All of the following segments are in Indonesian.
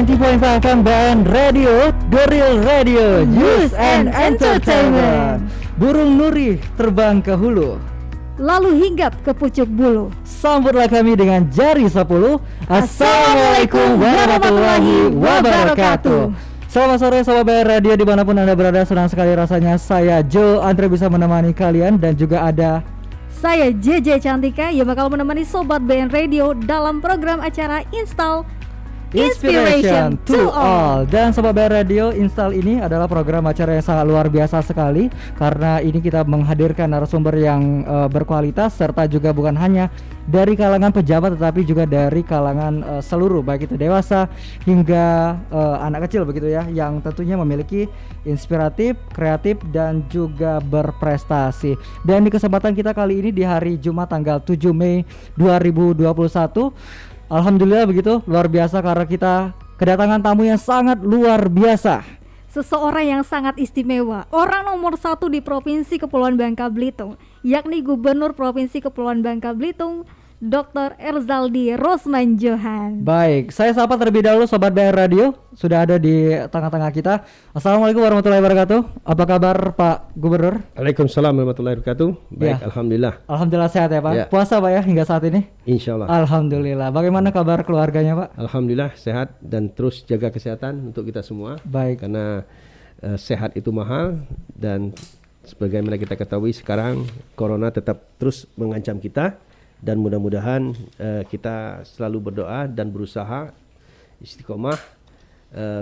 90.5 FM BN Radio, The Real Radio, News and Entertainment. Burung nuri terbang ke hulu, lalu hinggap ke pucuk bulu. sambutlah kami dengan jari 10. Assalamualaikum warahmatullahi wabarakatuh. Selamat sore Sobat BN Radio dimanapun Anda berada. Senang sekali rasanya saya Joe Andre bisa menemani kalian. Dan juga ada saya JJ Cantika yang bakal menemani Sobat BN Radio dalam program acara Install Inspiration to All. Dan Sobat BN Radio, Install ini adalah program acara yang sangat luar biasa sekali, karena ini kita menghadirkan narasumber yang berkualitas, serta juga bukan hanya dari kalangan pejabat tetapi juga dari kalangan seluruh, baik itu dewasa hingga anak kecil begitu ya, yang tentunya memiliki inspiratif, kreatif dan juga berprestasi. Dan di kesempatan kita kali ini di hari Jumat tanggal 7 Mei 2021, alhamdulillah begitu luar biasa karena kita kedatangan tamu yang sangat luar biasa. Seseorang yang sangat istimewa, orang nomor 1 di Provinsi Kepulauan Bangka Belitung, yakni Gubernur Provinsi Kepulauan Bangka Belitung, Dr. Erzaldi Rosman Johan. Baik, saya sapa terlebih dahulu Sobat BN Radio, sudah ada di tengah-tengah kita. Assalamualaikum warahmatullahi wabarakatuh. Apa kabar Pak Gubernur? Waalaikumsalam warahmatullahi wabarakatuh. Baik, ya. Alhamdulillah. Alhamdulillah sehat ya Pak. Ya. Puasa Pak ya hingga saat ini? Insyaallah. Alhamdulillah. Bagaimana kabar keluarganya Pak? Alhamdulillah sehat dan terus jaga kesehatan untuk kita semua. Baik. Karena sehat itu mahal, dan sebagaimana kita ketahui sekarang corona tetap terus mengancam kita. Dan mudah-mudahan kita selalu berdoa dan berusaha istiqomah,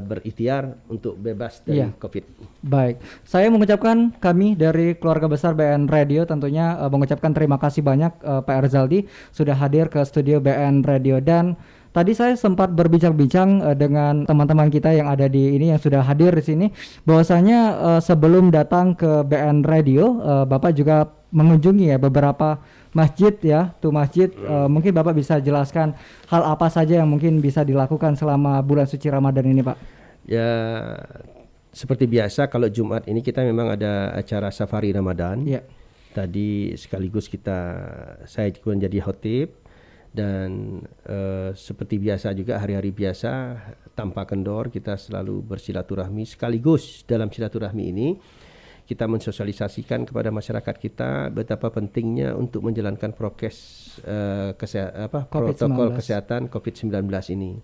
berikhtiar untuk bebas dari COVID. Baik, saya mengucapkan, kami dari keluarga besar BN Radio tentunya mengucapkan terima kasih banyak Pak Erzaldi sudah hadir ke studio BN Radio. Dan tadi saya sempat berbincang-bincang dengan teman-teman kita yang ada di ini yang sudah hadir di sini, bahwasanya sebelum datang ke BN Radio, Bapak juga mengunjungi ya beberapa masjid ya, tuh masjid. Mungkin Bapak bisa jelaskan hal apa saja yang mungkin bisa dilakukan selama bulan suci Ramadan ini Pak? Ya, seperti biasa kalau Jumat ini kita memang ada acara safari Ramadan. Ya. Tadi sekaligus saya juga menjadi khotib. Dan seperti biasa juga hari-hari biasa tanpa kendor kita selalu bersilaturahmi. Sekaligus dalam silaturahmi ini kita mensosialisasikan kepada masyarakat kita betapa pentingnya untuk menjalankan protokol kesehatan COVID-19 ini.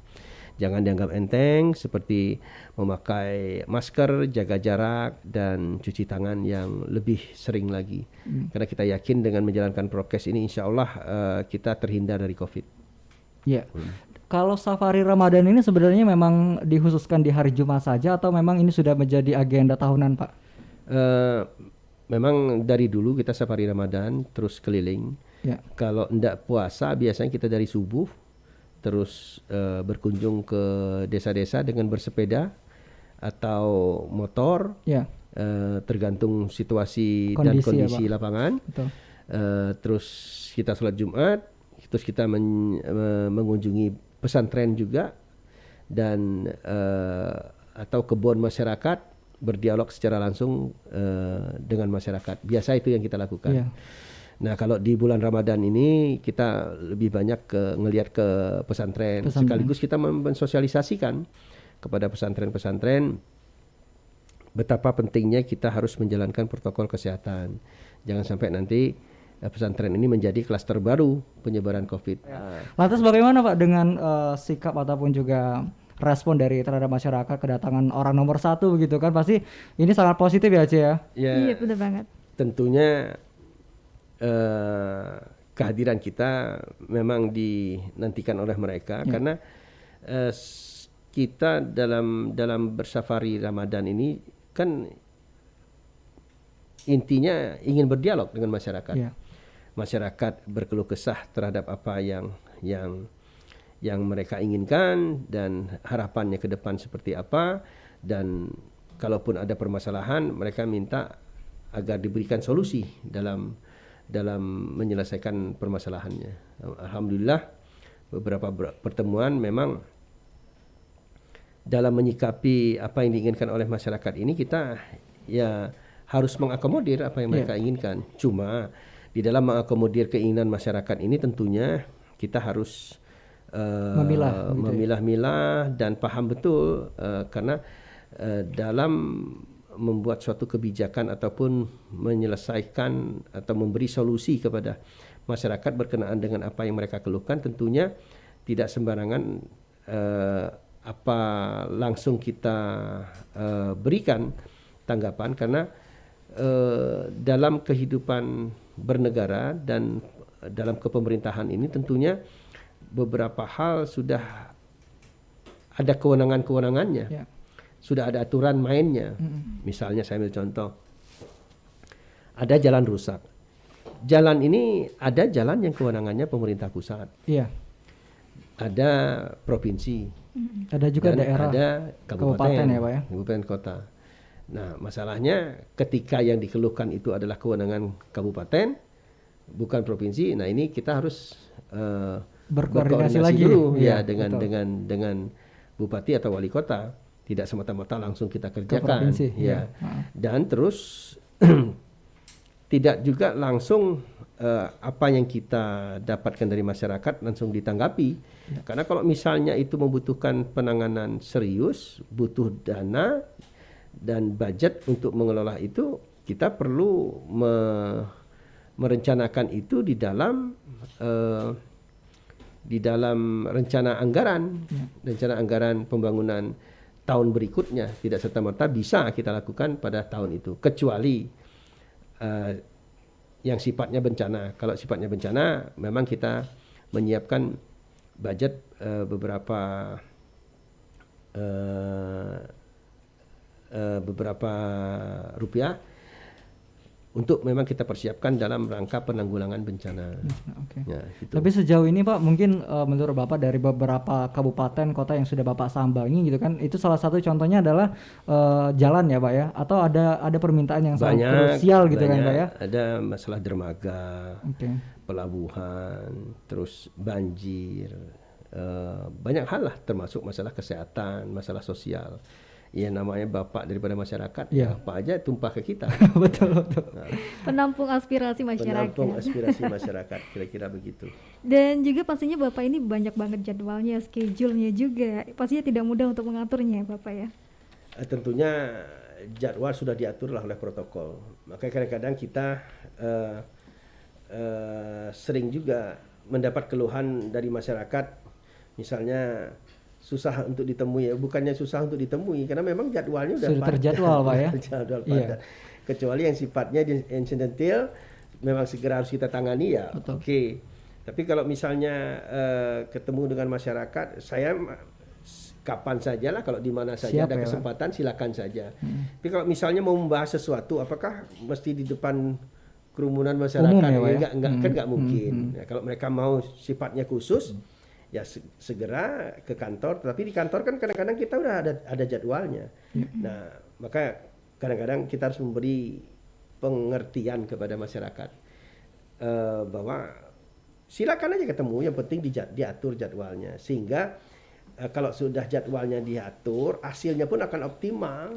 Jangan dianggap enteng, seperti memakai masker, jaga jarak, dan cuci tangan yang lebih sering lagi. Karena kita yakin dengan menjalankan prokes ini insya Allah kita terhindar dari COVID. Ya. Kalau safari Ramadan ini sebenarnya memang dikhususkan di hari Jumat saja atau memang ini sudah menjadi agenda tahunan Pak? Memang dari dulu kita safari Ramadan terus keliling. Ya. Kalau enggak puasa biasanya kita dari subuh terus berkunjung ke desa-desa dengan bersepeda atau motor. Ya. Tergantung situasi kondisi, dan kondisi ya, lapangan. Terus kita sholat Jumat, terus kita mengunjungi pesantren juga, dan atau kebun masyarakat, berdialog secara langsung dengan masyarakat. Biasa itu yang kita lakukan. Yeah. Nah, kalau di bulan Ramadan ini kita lebih banyak ngelihat ke pesantren. Sekaligus kita mensosialisasikan kepada pesantren-pesantren betapa pentingnya kita harus menjalankan protokol kesehatan. Jangan sampai nanti pesantren ini menjadi klaster baru penyebaran COVID. Ya. Lantas bagaimana Pak dengan sikap ataupun juga respon dari terhadap masyarakat kedatangan orang nomor 1 begitu kan? Pasti ini sangat positif ya Cie ya? Iya benar banget. Tentunya kehadiran kita memang dinantikan oleh mereka ya. Karena kita dalam bersafari Ramadan ini kan intinya ingin berdialog dengan masyarakat. Ya. Masyarakat berkeluh kesah terhadap apa yang mereka inginkan dan harapannya ke depan seperti apa, dan kalaupun ada permasalahan mereka minta agar diberikan solusi dalam menyelesaikan permasalahannya. Alhamdulillah beberapa pertemuan memang dalam menyikapi apa yang diinginkan oleh masyarakat ini kita ya harus mengakomodir apa yang mereka inginkan. Cuma di dalam mengakomodir keinginan masyarakat ini tentunya kita harus memilah-milah dan paham betul karena dalam membuat suatu kebijakan ataupun menyelesaikan atau memberi solusi kepada masyarakat berkenaan dengan apa yang mereka keluhkan, tentunya tidak sembarangan apa langsung kita berikan tanggapan, karena dalam kehidupan bernegara dan dalam kepemerintahan ini tentunya beberapa hal sudah ada kewenangan-kewenangannya. Yeah. Sudah ada aturan mainnya. Misalnya saya ambil contoh, ada jalan rusak. Jalan ini ada jalan yang kewenangannya pemerintah pusat. Iya. Ada provinsi. Ada juga dan daerah. Ada kabupaten ya Pak ya. Kabupaten kota. Nah, masalahnya ketika yang dikeluhkan itu adalah kewenangan kabupaten, bukan provinsi. Nah, ini kita harus berkoordinasi lagi dulu ya dengan bupati atau wali kota. Tidak semata-mata langsung kita kerjakan, ya. Dan terus tidak juga langsung apa yang kita dapatkan dari masyarakat langsung ditanggapi. Ya. Karena kalau misalnya itu membutuhkan penanganan serius, butuh dana dan budget untuk mengelola itu, kita perlu merencanakan itu di dalam rencana anggaran, rencana anggaran pembangunan tahun berikutnya. Tidak serta-merta bisa kita lakukan pada tahun itu, kecuali yang sifatnya bencana. Kalau sifatnya bencana, memang kita menyiapkan budget beberapa rupiah untuk memang kita persiapkan dalam rangka penanggulangan bencana. Okay. Ya, gitu. Tapi sejauh ini Pak, mungkin menurut Bapak dari beberapa kabupaten kota yang sudah Bapak sambangi gitu kan, itu salah satu contohnya adalah jalan ya Pak ya, atau ada permintaan yang sangat krusial gitu kan Pak ya? Ada masalah dermaga, pelabuhan, terus banjir, banyak hal lah, termasuk masalah kesehatan, masalah sosial. Ya, namanya bapak daripada masyarakat, apa aja tumpah ke kita. Betul. Nah, penampung aspirasi masyarakat. Penampung aspirasi masyarakat, kira-kira begitu. Dan juga pastinya Bapak ini banyak banget jadwalnya, schedule-nya juga. Pastinya tidak mudah untuk mengaturnya Bapak ya. Tentunya jadwal sudah diatur oleh protokol. Makanya kadang-kadang kita sering juga mendapat keluhan dari masyarakat, misalnya susah untuk ditemui. Bukannya susah untuk ditemui, karena memang jadwalnya sudah terjadwal Pak ya. Jadwal padat. Kecuali yang sifatnya incidental, memang segera harus kita tangani ya. Oke. Tapi kalau misalnya ketemu dengan masyarakat, saya kapan saja lah, kalau di mana saja ada kesempatan silakan saja. Tapi kalau misalnya mau membahas sesuatu, apakah mesti di depan kerumunan masyarakat? Umum, ya, enggak mungkin. Ya, kalau mereka mau sifatnya khusus, ya segera ke kantor. Tapi di kantor kan kadang-kadang kita udah ada jadwalnya. Nah, maka kadang-kadang kita harus memberi pengertian kepada masyarakat bahwa silakan aja ketemu, yang penting diatur jadwalnya, sehingga kalau sudah jadwalnya diatur, hasilnya pun akan optimal.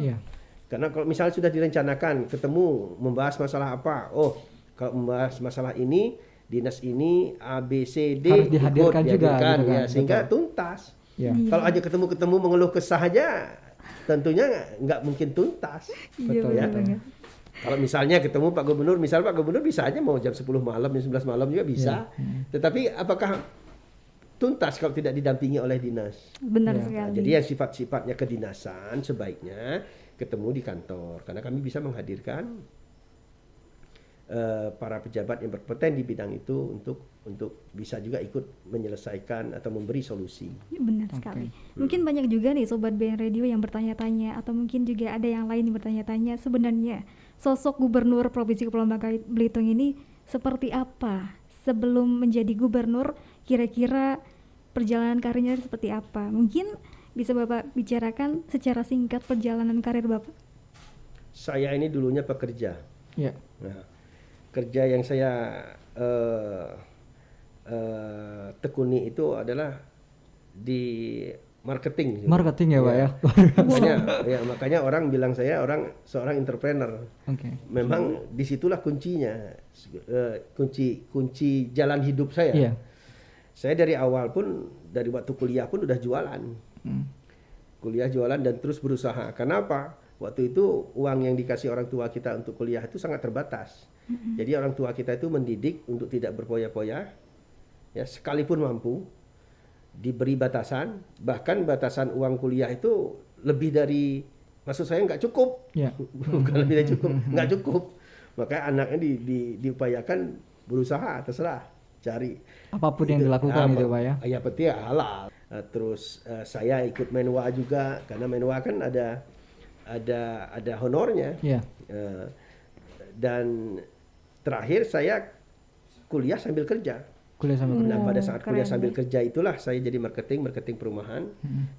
Karena kalau misalnya sudah direncanakan ketemu membahas masalah apa, kalau membahas masalah ini, dinas ini A, B, C, D harus dihadirkan juga gitu kan, ya, sehingga tuntas. Kalau aja ketemu mengeluh kesah aja, tentunya nggak mungkin tuntas. Betul ya. Kalau misalnya ketemu Pak Gubernur, Pak Gubernur bisa aja mau jam 10 malam, jam 11 malam juga bisa. Tetapi apakah tuntas kalau tidak didampingi oleh dinas? Benar sekali. Nah, jadi yang sifat-sifatnya kedinasan sebaiknya ketemu di kantor, karena kami bisa menghadirkan para pejabat yang berkompeten di bidang itu untuk bisa juga ikut menyelesaikan atau memberi solusi. Benar sekali. Mungkin banyak juga nih Sobat BN Radio yang bertanya-tanya, atau mungkin juga ada yang lain yang bertanya-tanya, sebenarnya sosok Gubernur Provinsi Kepulauan Bangka Belitung ini seperti apa? Sebelum menjadi gubernur, kira-kira perjalanan karirnya seperti apa? Mungkin bisa Bapak bicarakan secara singkat perjalanan karir Bapak. Saya ini dulunya pekerja. Nah, kerja yang saya tekuni itu adalah di marketing. Marketing ya Pak ya. Makanya orang bilang saya seorang entrepreneur. Memang disitulah kuncinya, kunci jalan hidup saya. saya dari awal pun, dari waktu kuliah pun udah jualan. Kuliah jualan dan terus berusaha. Kenapa? Waktu itu uang yang dikasih orang tua kita untuk kuliah itu sangat terbatas. Jadi orang tua kita itu mendidik untuk tidak berpoya-poya, ya sekalipun mampu, diberi batasan, bahkan batasan uang kuliah itu lebih dari, maksud saya nggak cukup, bukan lebih dari cukup, nggak cukup. Maka anaknya diupayakan berusaha, terserah, cari. Apapun yang dilakukan itu Pak ya? Ya penting halal. Terus saya ikut menwa juga, karena menwa kan ada honornya. Dan terakhir saya kuliah sambil kerja. Nah, pada saat kuliah sambil kerja itulah saya jadi marketing perumahan.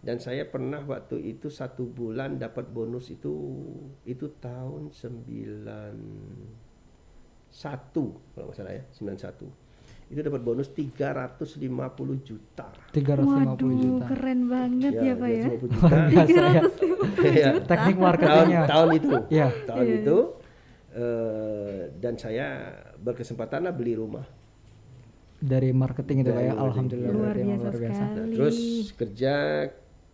Dan saya pernah waktu itu 1 bulan dapat bonus itu tahun 91 kalau nggak salah ya, 91. Itu dapat bonus 350 juta. 350 juta. Keren banget ya Pak ya. 350 juta. Teknik marketingnya. Tahun itu. Tahun itu. Dan saya berkesempatan lah beli rumah. Dari marketing itu Pak ya. Alhamdulillah. Luar biasa sekali. Terus kerja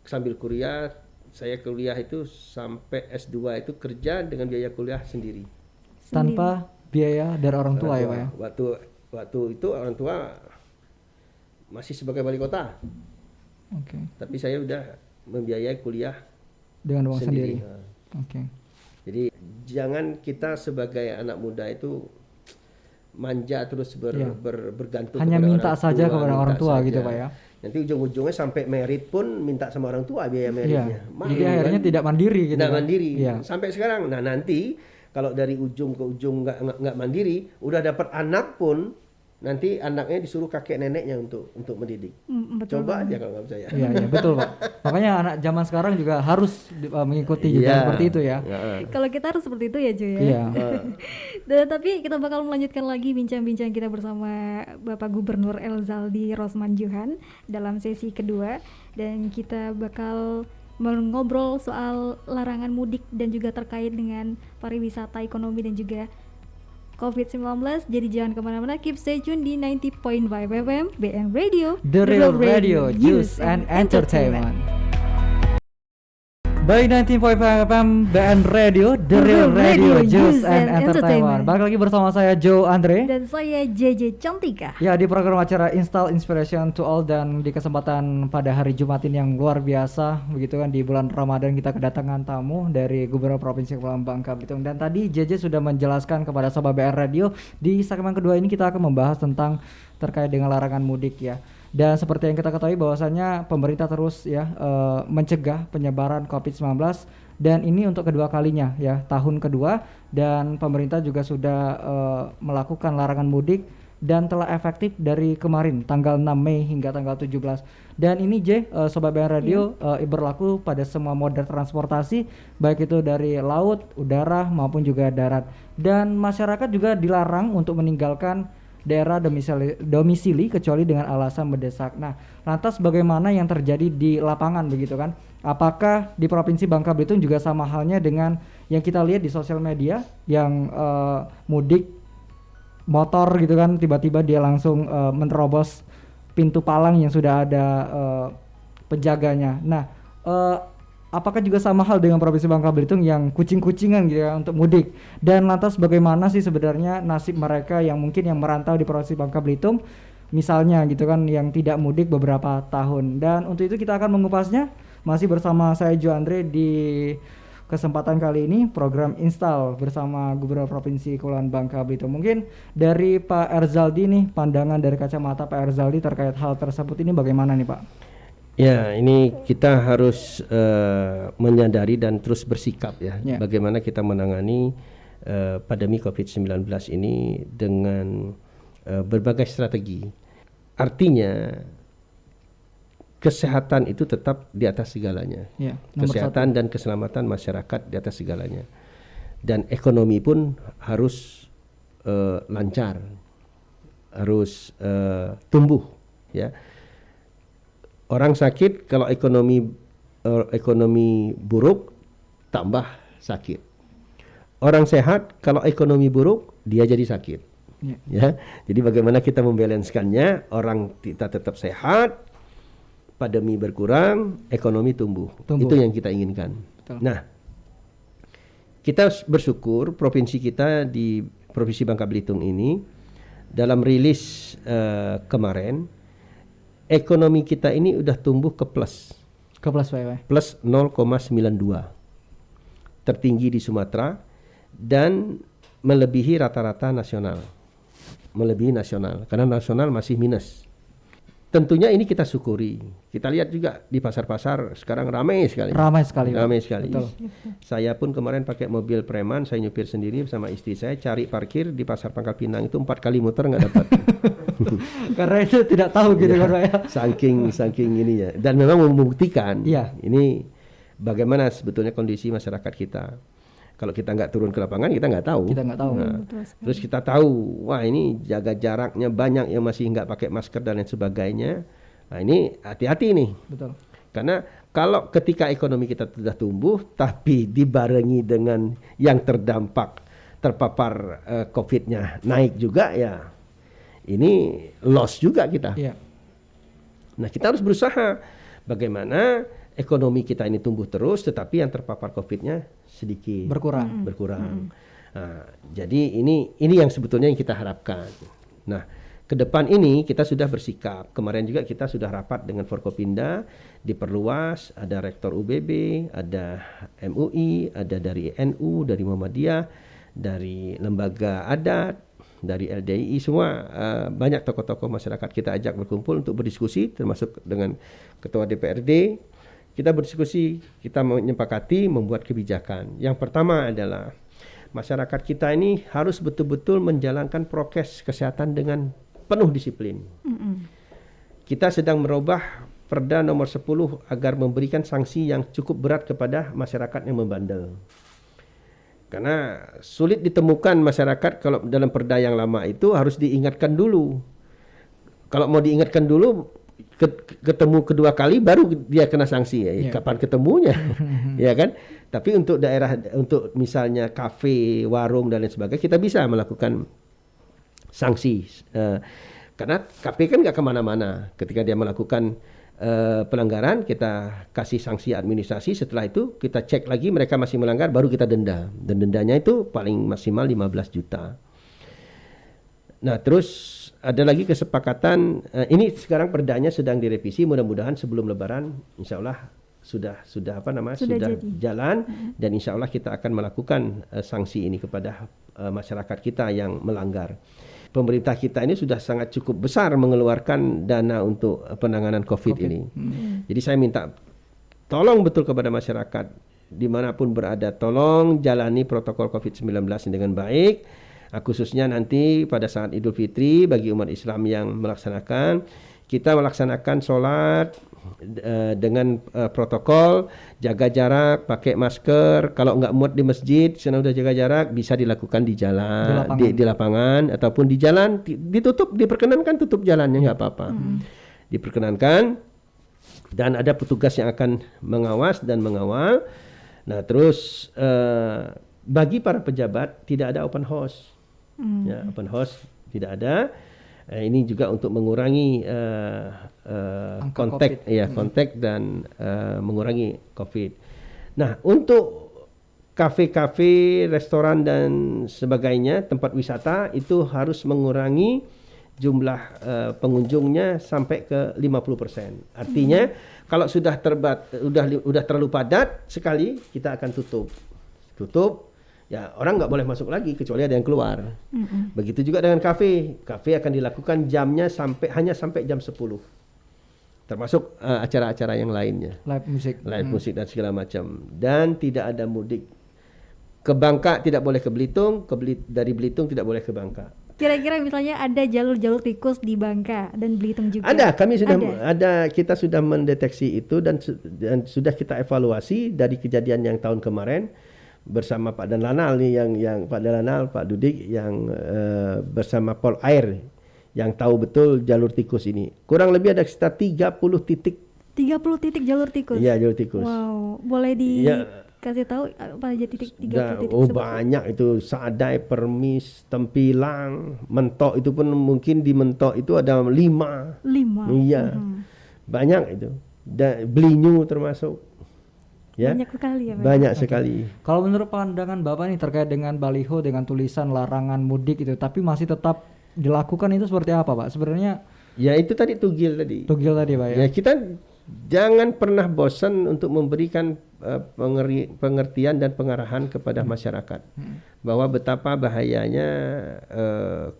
sambil kuliah. Saya kuliah itu sampai S2 itu kerja dengan biaya kuliah sendiri. Tanpa biaya dari orang tua ya Pak ya. Waktu itu orang tua masih sebagai wali kota. Tapi saya udah membiayai kuliah dengan uang sendiri. Jadi jangan kita sebagai anak muda itu manja terus bergantung hanya kepada minta orang saja tua, kepada orang tua saja. gitu Pak ya. Nanti ujung-ujungnya sampai merit pun minta sama orang tua biaya meritnya. Jadi akhirnya tidak mandiri gitu. Tidak mandiri. Sampai sekarang. Nah nanti kalau dari ujung ke ujung nggak mandiri, udah dapat anak pun nanti anaknya disuruh kakek neneknya untuk mendidik. Coba aja kalau nggak percaya. Iya betul Pak. Makanya anak zaman sekarang juga harus mengikuti juga seperti itu ya. Kalau kita harus seperti itu ya Joy ya. Dan tapi kita bakal melanjutkan lagi bincang-bincang kita bersama Bapak Gubernur Elzaldi Rosmanjohan dalam sesi kedua, dan kita bakal mengobrol soal larangan mudik dan juga terkait dengan pariwisata, ekonomi dan juga COVID-19. Jadi jangan kemana-mana, keep stay tune di 90.5 FM BN Radio, The Real Radio, News and Entertainment. By 19.5 FM BN Radio, The Real Radio, News and Entertainment. Balik lagi bersama saya Joe Andre dan saya JJ Cantika. Ya, di program acara Install Inspiration to All, dan di kesempatan pada hari Jumat ini yang luar biasa begitu kan, di bulan Ramadan kita kedatangan tamu dari Gubernur Provinsi Kepulauan Bangka Belitung. Dan tadi JJ sudah menjelaskan kepada Sobat BN Radio, di segmen kedua ini kita akan membahas tentang terkait dengan larangan mudik ya. Dan seperti yang kita ketahui bahwasanya pemerintah terus mencegah penyebaran COVID-19, dan ini untuk kedua kalinya ya, tahun kedua, dan pemerintah juga sudah melakukan larangan mudik dan telah efektif dari kemarin tanggal 6 Mei hingga tanggal 17. Dan ini Sobat BN Radio berlaku pada semua moda transportasi, baik itu dari laut, udara maupun juga darat. Dan masyarakat juga dilarang untuk meninggalkan daerah domisili kecuali dengan alasan mendesak. Nah, lantas bagaimana yang terjadi di lapangan begitu kan? Apakah di Provinsi Bangka Belitung juga sama halnya dengan yang kita lihat di sosial media, yang mudik motor gitu kan, tiba-tiba dia langsung menerobos pintu palang yang sudah ada penjaganya. Nah, apakah juga sama hal dengan Provinsi Bangka Belitung yang kucing-kucingan gitu ya untuk mudik? Dan lantas bagaimana sih sebenarnya nasib mereka yang mungkin yang merantau di Provinsi Bangka Belitung misalnya gitu kan, yang tidak mudik beberapa tahun? Dan untuk itu kita akan mengupasnya masih bersama saya Joe Andre di kesempatan kali ini, program Install bersama Gubernur Provinsi Kepulauan Bangka Belitung. Mungkin dari Pak Erzaldi nih, pandangan dari kacamata Pak Erzaldi terkait hal tersebut ini bagaimana nih Pak? Ya, ini kita harus menyadari dan terus bersikap ya, bagaimana kita menangani pandemi COVID-19 ini dengan berbagai strategi. Artinya kesehatan itu tetap di atas segalanya. Kesehatan dan keselamatan masyarakat di atas segalanya. Dan ekonomi pun harus lancar, harus tumbuh ya. Orang sakit kalau ekonomi buruk tambah sakit. Orang sehat kalau ekonomi buruk dia jadi sakit. Ya, jadi bagaimana kita membalancekannya, orang kita tetap sehat, pandemi berkurang, ekonomi tumbuh. Itu yang kita inginkan. Betul. Nah, kita bersyukur provinsi kita di Provinsi Bangka Belitung ini dalam rilis kemarin, ekonomi kita ini udah tumbuh ke plus plus 0,92, tertinggi di Sumatera dan melebihi rata-rata nasional. Melebihi nasional, karena nasional masih minus. Tentunya ini kita syukuri. Kita lihat juga di pasar-pasar sekarang ramai sekali. Ramai sekali. Betul. Saya pun kemarin pakai mobil preman, saya nyupir sendiri bersama istri saya, cari parkir di Pasar Pangkal Pinang itu 4 kali muter nggak dapat. Karena itu tidak tahu gitu kan Pak ya. Saking ininya. Dan memang membuktikan ini bagaimana sebetulnya kondisi masyarakat kita. Kalau kita nggak turun ke lapangan, kita nggak tahu. Nah, terus kita tahu, wah ini jaga jaraknya, banyak yang masih nggak pakai masker dan lain sebagainya. Nah ini hati-hati nih. Betul. Karena kalau ketika ekonomi kita sudah tumbuh, tapi dibarengi dengan yang terpapar COVID-nya naik juga, ya ini loss juga kita. Nah kita harus berusaha bagaimana ekonomi kita ini tumbuh terus, tetapi yang terpapar COVID-nya sedikit berkurang. Nah, jadi ini yang sebetulnya yang kita harapkan. Nah, ke depan ini kita sudah bersikap. Kemarin juga kita sudah rapat dengan Forkopimda, diperluas, ada Rektor UBB, ada MUI, ada dari NU, dari Muhammadiyah, dari lembaga adat, dari LDII, semua banyak tokoh-tokoh masyarakat kita ajak berkumpul untuk berdiskusi, termasuk dengan Ketua DPRD. Kita berdiskusi, kita menyepakati membuat kebijakan. Yang pertama adalah masyarakat kita ini harus betul-betul menjalankan prokes kesehatan dengan penuh disiplin. Kita sedang merubah Perda nomor 10 agar memberikan sanksi yang cukup berat kepada masyarakat yang membandel. Karena sulit ditemukan masyarakat kalau dalam Perda yang lama itu harus diingatkan dulu. Kalau mau diingatkan dulu, ketemu kedua kali baru dia kena sanksi. Kapan ketemunya? Ya kan? Tapi untuk daerah, untuk misalnya kafe, warung dan lain sebagainya, kita bisa melakukan sanksi. Karena KP kan nggak kemana-mana. Ketika dia melakukan pelanggaran, kita kasih sanksi administrasi. Setelah itu kita cek lagi mereka masih melanggar, baru kita denda. Dan dendanya itu paling maksimal 15 juta. Nah, terus ada lagi kesepakatan, ini sekarang perdanya sedang direvisi, mudah-mudahan sebelum Lebaran insya Allah sudah jalan, dan insya Allah kita akan melakukan sanksi ini kepada masyarakat kita yang melanggar. Pemerintah kita ini sudah sangat cukup besar mengeluarkan dana untuk penanganan COVID ini. Jadi saya minta tolong betul kepada masyarakat dimanapun berada, tolong jalani protokol COVID-19 ini dengan baik. Khususnya nanti pada saat Idul Fitri bagi umat Islam yang melaksanakan, kita melaksanakan sholat dengan protokol, jaga jarak, pakai masker. Kalau nggak muat di masjid, senang udah jaga jarak, bisa dilakukan di jalan, di lapangan ataupun di jalan, ditutup, diperkenankan tutup jalannya, nggak apa-apa. Diperkenankan, dan ada petugas yang akan mengawas dan mengawal. Nah, terus bagi para pejabat tidak ada open house. Ya, open house tidak ada. Ini juga untuk mengurangi kontak dan mengurangi COVID. Nah, untuk kafe-kafe, restoran dan sebagainya, tempat wisata itu harus mengurangi jumlah pengunjungnya sampai ke 50%. Artinya kalau sudah terlalu padat sekali, kita akan tutup. Ya, orang nggak boleh masuk lagi kecuali ada yang keluar. Begitu juga dengan kafe. Kafe akan dilakukan jamnya hanya sampai jam 10. Termasuk acara-acara yang lainnya. Live musik dan segala macam. Dan tidak ada mudik. Ke Bangka tidak boleh ke Belitung, dari Belitung tidak boleh ke Bangka. Kira-kira misalnya ada jalur-jalur tikus di Bangka dan Belitung juga? Ada, kita sudah mendeteksi itu dan sudah kita evaluasi dari kejadian yang tahun kemarin. Bersama Pak Dan Lanal nih, yang Pak Dan Lanal, Pak Dudik yang bersama Pol Air yang tahu betul jalur tikus ini. Kurang lebih ada sekitar 30 titik. 30 titik jalur tikus. Iya, jalur tikus. Wow, boleh Kasih tahu apa aja titik 3 titik Oh sebut. banyak itu, Sadai, Permis, Tempilang, Mentok itu pun mungkin di Mentok itu ada 5. 5. Iya. Banyak itu. Dan Belinyu termasuk. Ya. Banyak sekali ya Pak. Banyak sekali. Kalau menurut pandangan Bapak nih terkait dengan baliho dengan tulisan larangan mudik itu, tapi masih tetap dilakukan, itu seperti apa Pak? Sebenarnya Ya itu tadi tugil tadi. tugil tadi Pak ya. Ya kita jangan pernah bosan untuk memberikan pengertian dan pengarahan kepada masyarakat bahwa betapa bahayanya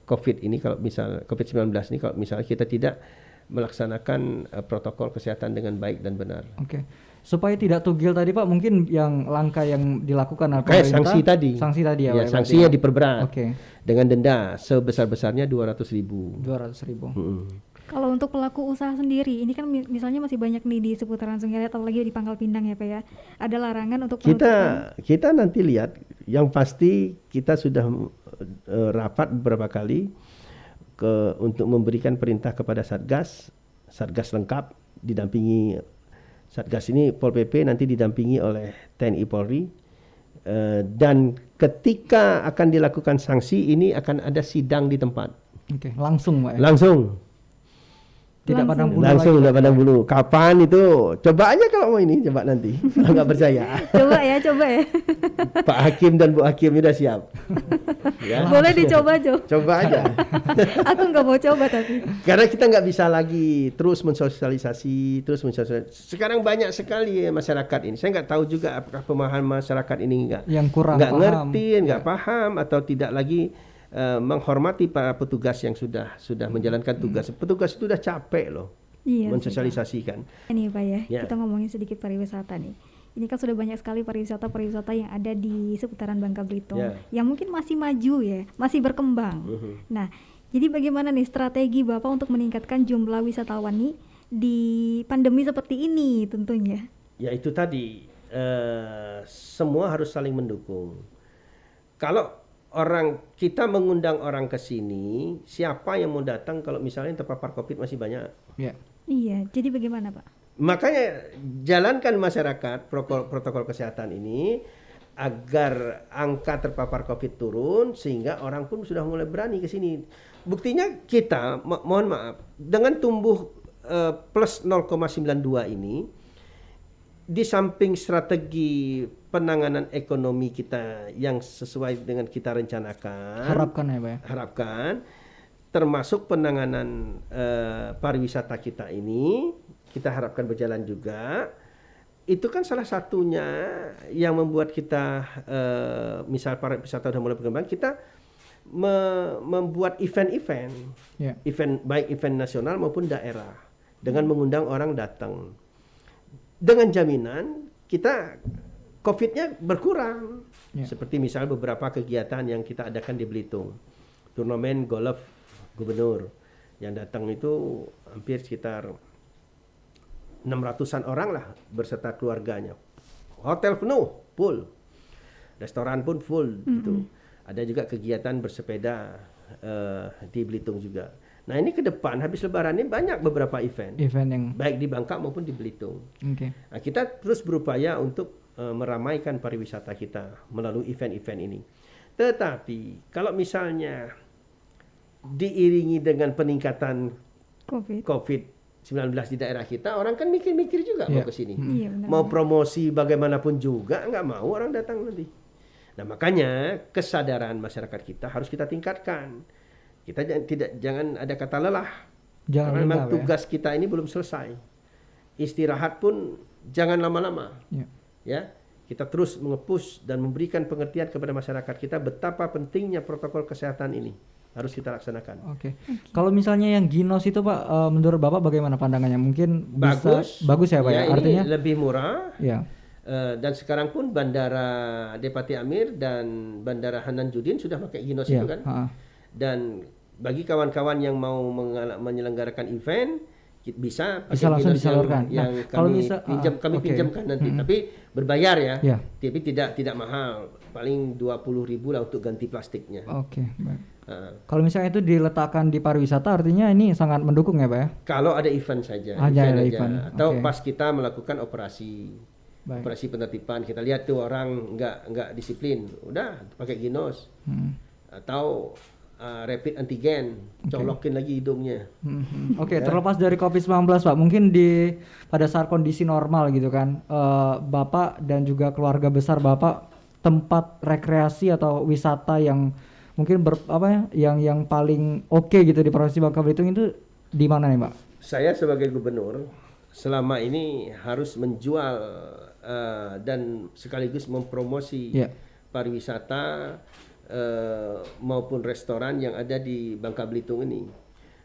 COVID ini, kalau misal COVID-19 ini kalau misalnya kita tidak melaksanakan protokol kesehatan dengan baik dan benar. Oke. Supaya tidak tugil tadi Pak, mungkin yang langkah yang dilakukan oleh Kayak pemerintah, sanksi tadi. Sanksi tadi ya, Ya, Pak, sanksi berarti ya diperberat. Oke. Dengan denda sebesar-besarnya 200.000. 200.000. Kalau untuk pelaku usaha sendiri, ini kan misalnya masih banyak nih di seputaran Sungai Liat, apalagi di Pangkal Pinang ya Pak ya. Ada larangan untuk Kita nanti lihat, yang pasti kita sudah rapat beberapa kali untuk memberikan perintah kepada Satgas lengkap didampingi. Satgas ini Pol PP nanti didampingi oleh TNI Polri, dan ketika akan dilakukan sanksi ini akan ada sidang di tempat. Oke, langsung Pak ya. Langsung. Tidak pandang bulu Langsung lagi, tidak Pak, pandang ya. bulu. Kapan itu? Coba aja kalau mau ini, coba nanti. Kalau nggak percaya. coba ya. Pak Hakim dan Bu Hakim sudah siap. Ya. Boleh dicoba Jo. Coba aja. Aku nggak mau coba tapi. Karena kita nggak bisa lagi terus mensosialisasi. Sekarang banyak sekali masyarakat ini. Saya nggak tahu juga apakah pemahaman masyarakat ini yang kurang nggak paham. ngerti, nggak paham, atau tidak lagi menghormati para petugas yang sudah menjalankan tugas. Petugas itu sudah capek loh. Iya. Mensosialisasikan. Ini Pak ya, Ya. kita ngomongin sedikit pariwisata nih. Ini kan sudah banyak sekali pariwisata yang ada di seputaran Bangka Belitung, Ya. yang mungkin masih maju ya, masih berkembang. Nah, jadi bagaimana nih strategi Bapak untuk meningkatkan jumlah wisatawan nih di pandemi seperti ini tentunya? Ya itu tadi, semua harus saling mendukung. Kalau kita mengundang orang ke sini, siapa yang mau datang kalau misalnya terpapar COVID masih banyak? Ya. Iya, jadi bagaimana Pak? Makanya jalankan masyarakat protokol kesehatan ini agar angka terpapar COVID turun, sehingga orang pun sudah mulai berani ke sini. Buktinya kita, mohon maaf, dengan tumbuh plus 0,92 ini, di samping strategi penanganan ekonomi kita yang sesuai dengan kita rencanakan, harapkan termasuk penanganan pariwisata kita ini, kita harapkan berjalan juga. Itu kan salah satunya yang membuat kita, misal pariwisata sudah mulai berkembang, kita membuat event-event, baik event nasional maupun daerah, dengan mengundang orang datang. Dengan jaminan kita COVID-nya berkurang. Seperti misal beberapa kegiatan yang kita adakan di Belitung. Turnamen golf gubernur. Yang datang itu hampir sekitar 600-an orang lah beserta keluarganya. Hotel penuh, full. Restoran pun full gitu. Ada juga kegiatan bersepeda di Belitung juga. Nah ini ke depan habis Lebaran ini banyak beberapa event yang baik di Bangka maupun di Belitung. Nah, kita terus berupaya untuk meramaikan pariwisata kita melalui event-event ini. Tetapi kalau misalnya diiringi dengan peningkatan COVID-19 di daerah kita, orang kan mikir-mikir juga mau ke sini. Mau promosi bagaimanapun juga nggak mau orang datang nanti. Nah makanya kesadaran masyarakat kita harus kita tingkatkan. Kita jangan ada kata lelah. Karena memang tugas kita ini belum selesai. Istirahat pun jangan lama-lama. Ya, kita terus nge-push dan memberikan pengertian kepada masyarakat kita betapa pentingnya protokol kesehatan ini harus kita laksanakan. Kalau misalnya yang Ginos itu Pak, menurut Bapak bagaimana pandangannya? Mungkin bagus ya Pak ya? Artinya ini lebih murah. Dan sekarang pun Bandara Depati Amir dan Bandara Hanan Judin sudah pakai Ginos itu kan. Dan bagi kawan-kawan yang mau menyelenggarakan event bisa langsung disalurkan. Yang kami pinjamkan nanti, tapi berbayar ya. Tapi tidak mahal, paling 20.000 lah untuk ganti plastiknya. Kalau misalnya itu diletakkan di pariwisata, artinya ini sangat mendukung ya Pak ya? Kalau ada event saja, event. atau pas kita melakukan operasi. Baik. Operasi penertiban, kita lihat tuh orang nggak disiplin, udah pakai ginos atau rapid antigen, colokin lagi hidungnya. Oke, terlepas dari COVID-19 Pak, mungkin pada saat kondisi normal gitu kan, Bapak dan juga keluarga besar Bapak tempat rekreasi atau wisata yang mungkin yang paling oke gitu di Provinsi Bangka Belitung itu di mana nih Pak? Saya sebagai gubernur selama ini harus menjual dan sekaligus mempromosi pariwisata maupun restoran yang ada di Bangka Belitung ini.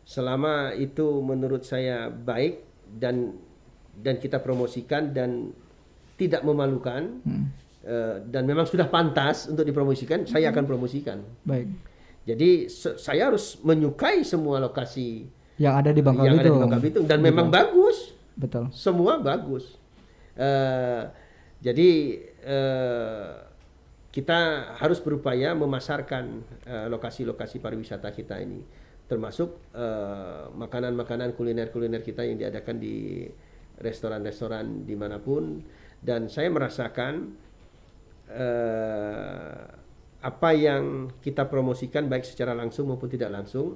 Selama itu menurut saya baik dan kita promosikan dan tidak memalukan dan memang sudah pantas untuk dipromosikan, saya akan promosikan. Baik. Jadi saya harus menyukai semua lokasi yang ada di Bangka Belitung dan memang bagus. Betul. Semua bagus. Jadi kita harus berupaya memasarkan lokasi-lokasi pariwisata kita ini, termasuk makanan-makanan kuliner kita yang diadakan di restoran-restoran dimanapun. Dan saya merasakan apa yang kita promosikan baik secara langsung maupun tidak langsung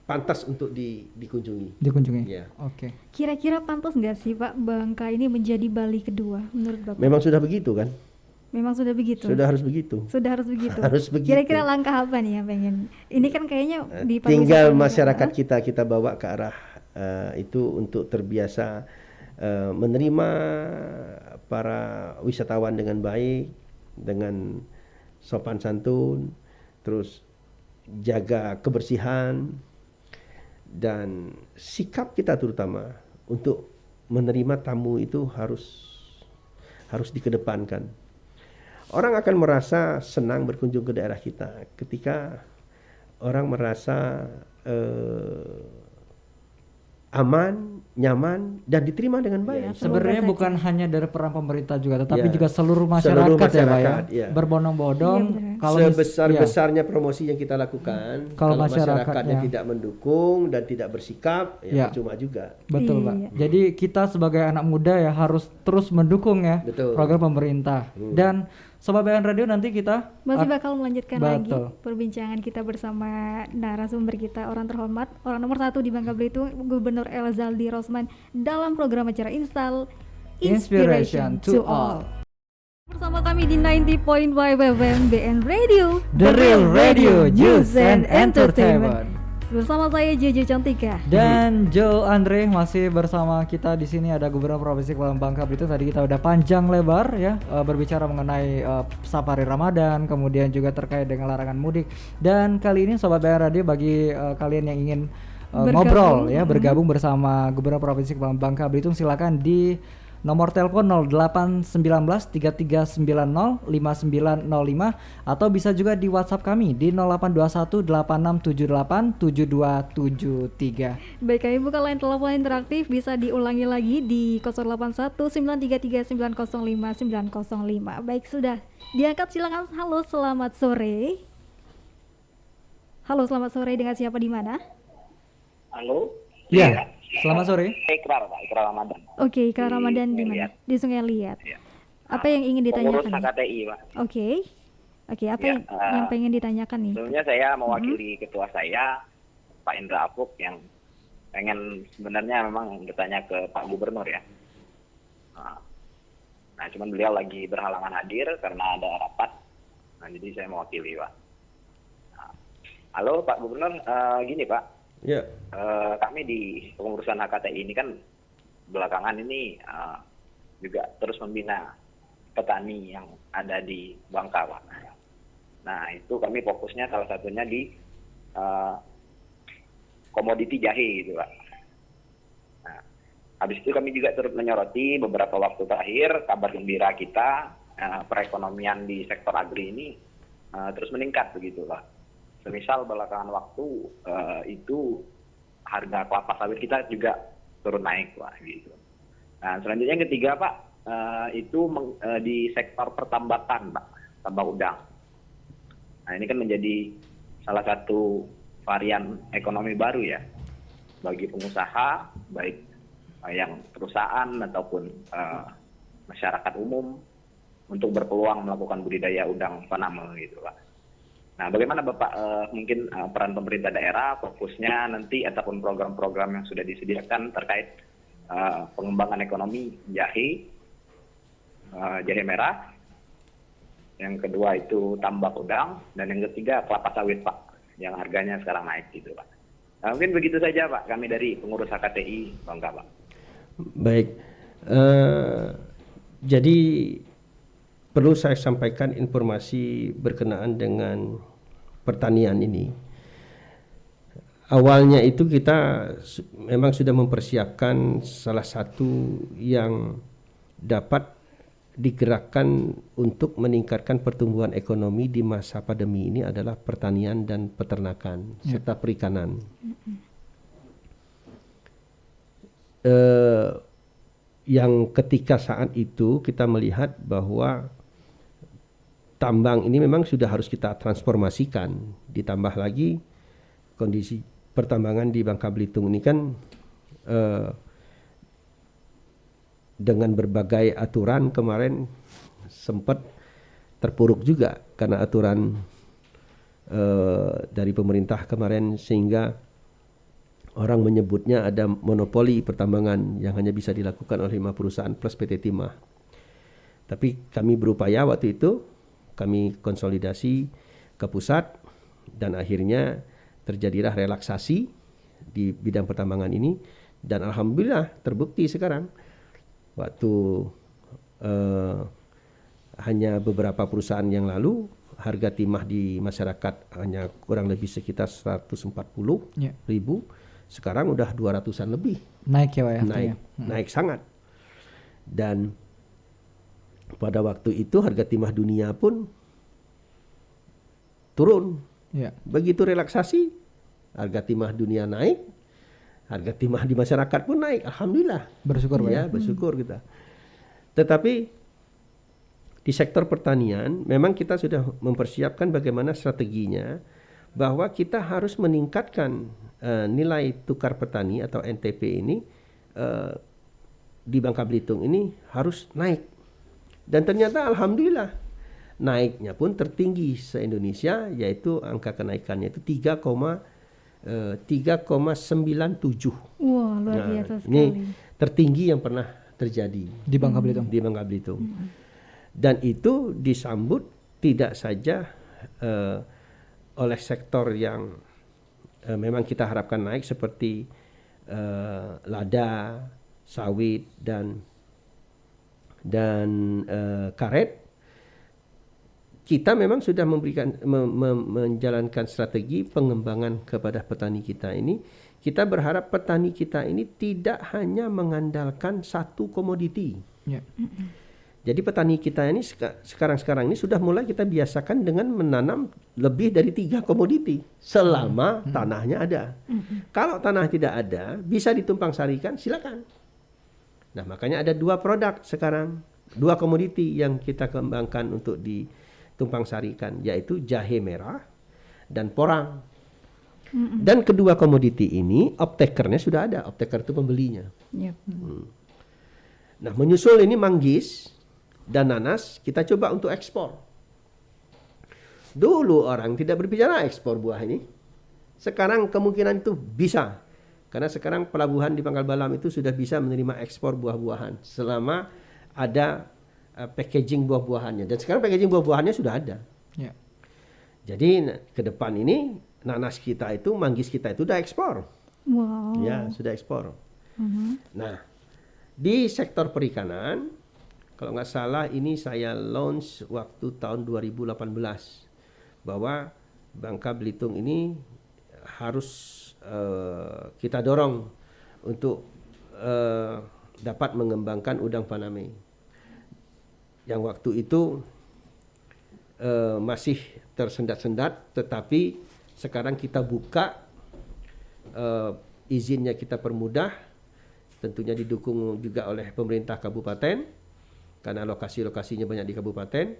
pantas untuk dikunjungi. Ya. Oke. Kira-kira pantas nggak sih Pak Bangka ini menjadi Bali kedua menurut Bapak? Memang sudah begitu kan? Memang sudah begitu. Sudah harus begitu. Harus begitu. Kira-kira langkah apa nih yang pengen? Ini kan kayaknya di tinggal masyarakat kita bawa ke arah itu untuk terbiasa menerima para wisatawan dengan baik, dengan sopan santun, terus jaga kebersihan dan sikap kita terutama untuk menerima tamu itu harus dikedepankan. Orang akan merasa senang berkunjung ke daerah kita ketika orang merasa aman, nyaman, dan diterima dengan baik. Sebenarnya bukan hanya dari peran pemerintah juga, tetapi juga seluruh masyarakat ya Pak ya. Berbondong-bondong. Sebesar-besarnya promosi yang kita lakukan, kalau masyarakatnya tidak mendukung dan tidak bersikap, percuma juga. Betul Pak. Jadi kita sebagai anak muda ya harus terus mendukung ya program pemerintah. Dan Sobat BN Radio nanti kita masih bakal melanjutkan lagi perbincangan kita bersama narasumber kita, orang terhormat, orang nomor 1 di Bangka Belitung, Gubernur Erzaldi Rosman dalam program acara Install Inspiration to All. Bersama kami di 90.5 FM BN Radio, The Real Radio, News and Entertainment. Bersama saya JJ Cantika dan Joe Andre masih bersama kita di sini. Ada Gubernur Provinsi Kepulauan Bangka Belitung. Tadi kita udah panjang lebar ya berbicara mengenai safari Ramadan, kemudian juga terkait dengan larangan mudik. Dan kali ini Sobat BN Radio, bagi kalian yang ingin ngobrol ya, bergabung bersama Gubernur Provinsi Kepulauan Bangka Belitung, silakan di nomor telepon 0819 3390 5905 atau bisa juga di WhatsApp kami di 0821 8678 7273. Baik, kami buka line telepon interaktif, bisa diulangi lagi di 081 933 905 905. Baik, sudah diangkat, silakan. Halo, selamat sore. Halo, selamat sore, dengan siapa di mana? Halo. Iya. Selamat sore. Ikrar, Pak. Ikrar Ramadan. Oke, Ikrar Ramadan di mana? Di Sungai Liat. Ya. Apa yang ingin ditanyakan? Pengurus HKTI, Pak. Oke, apa yang pengen ditanyakan nih? Sebelumnya saya mewakili ketua saya, Pak Indra Apuk, yang pengen sebenarnya memang bertanya ke Pak Gubernur ya. Nah, cuman beliau lagi berhalangan hadir karena ada rapat. Nah, jadi saya mewakili, Pak. Halo, Pak Gubernur, gini Pak. Ya. Kami di pengurusan HKTI ini kan belakangan ini juga terus membina petani yang ada di Bangka, Pak. Nah, itu kami fokusnya salah satunya di komoditi jahe gitu, Pak. Nah, habis itu kami juga turut menyoroti beberapa waktu terakhir kabar gembira kita, perekonomian di sektor agri ini terus meningkat begitu, Pak. Semisal belakangan waktu itu harga kelapa sawit kita juga turun naik, Pak, gitu. Nah, selanjutnya yang ketiga, Pak, itu di sektor pertambakan, Pak, tambak udang. Nah, ini kan menjadi salah satu varian ekonomi baru ya bagi pengusaha, baik yang perusahaan ataupun masyarakat umum untuk berpeluang melakukan budidaya udang faname gitu Pak. Nah, bagaimana Bapak mungkin peran pemerintah daerah fokusnya nanti ataupun program-program yang sudah disediakan terkait pengembangan ekonomi jahe merah, yang kedua itu tambak udang, dan yang ketiga kelapa sawit Pak, yang harganya sekarang naik gitu Pak. Nah, mungkin begitu saja Pak, kami dari pengurus HKTI Bangka Pak. Baik, jadi perlu saya sampaikan informasi berkenaan dengan pertanian ini. Awalnya itu kita memang sudah mempersiapkan salah satu yang dapat digerakkan untuk meningkatkan pertumbuhan ekonomi di masa pandemi ini adalah pertanian dan peternakan serta perikanan. Yang ketika saat itu kita melihat bahwa tambang ini memang sudah harus kita transformasikan, ditambah lagi kondisi pertambangan di Bangka Belitung ini kan dengan berbagai aturan kemarin sempat terpuruk juga karena aturan dari pemerintah kemarin, sehingga orang menyebutnya ada monopoli pertambangan yang hanya bisa dilakukan oleh 5 perusahaan plus PT Timah. Tapi kami berupaya waktu itu, kami konsolidasi ke pusat dan akhirnya terjadilah relaksasi di bidang pertambangan ini, dan alhamdulillah terbukti sekarang waktu hanya beberapa perusahaan yang lalu harga timah di masyarakat hanya kurang lebih sekitar 140 ribu, sekarang udah 200-an lebih. Naik ya Pak ya? Naik sangat. Dan pada waktu itu harga timah dunia pun turun. Begitu relaksasi, harga timah dunia naik, harga timah di masyarakat pun naik. Alhamdulillah. Bersyukur Pak ya? Bersyukur kita. Tetapi di sektor pertanian memang kita sudah mempersiapkan bagaimana strateginya, bahwa kita harus meningkatkan nilai tukar petani atau NTP ini di Bangka Belitung ini harus naik. Dan ternyata alhamdulillah naiknya pun tertinggi se-Indonesia, yaitu angka kenaikannya itu 3,97. Wah, luar biasa sekali. Ini tertinggi yang pernah terjadi di Bangka Belitung. Di Bangka Belitung. Dan itu disambut tidak saja oleh sektor yang memang kita harapkan naik seperti lada, sawit dan karet. Kita memang sudah menjalankan strategi pengembangan kepada petani kita ini. Kita berharap petani kita ini tidak hanya mengandalkan satu komoditi. Jadi petani kita ini sekarang ini sudah mulai kita biasakan dengan menanam lebih dari 3 komoditi selama tanahnya ada. Kalau tanah tidak ada, bisa ditumpang sarikan, silakan. Nah, makanya ada 2 produk sekarang, 2 komoditi yang kita kembangkan untuk ditumpang sarikan, yaitu jahe merah dan porang. Dan kedua komoditi ini off-takernya sudah ada, off-taker itu pembelinya. Nah, menyusul ini manggis dan nanas kita coba untuk ekspor. Dulu orang tidak berbicara ekspor buah ini. Sekarang kemungkinan itu bisa. Karena sekarang pelabuhan di Pangkal Balam itu sudah bisa menerima ekspor buah-buahan selama ada packaging buah-buahannya. Dan sekarang packaging buah-buahannya sudah ada. Jadi ke depan ini nanas kita itu, manggis kita itu sudah ekspor. Wow. Ya, sudah ekspor. Nah, di sektor perikanan, kalau nggak salah ini saya launch waktu tahun 2018 bahwa Bangka Belitung ini harus kita dorong untuk dapat mengembangkan udang faname. Yang waktu itu masih tersendat-sendat, tetapi sekarang kita buka, izinnya kita permudah, tentunya didukung juga oleh pemerintah kabupaten karena lokasi-lokasinya banyak di kabupaten,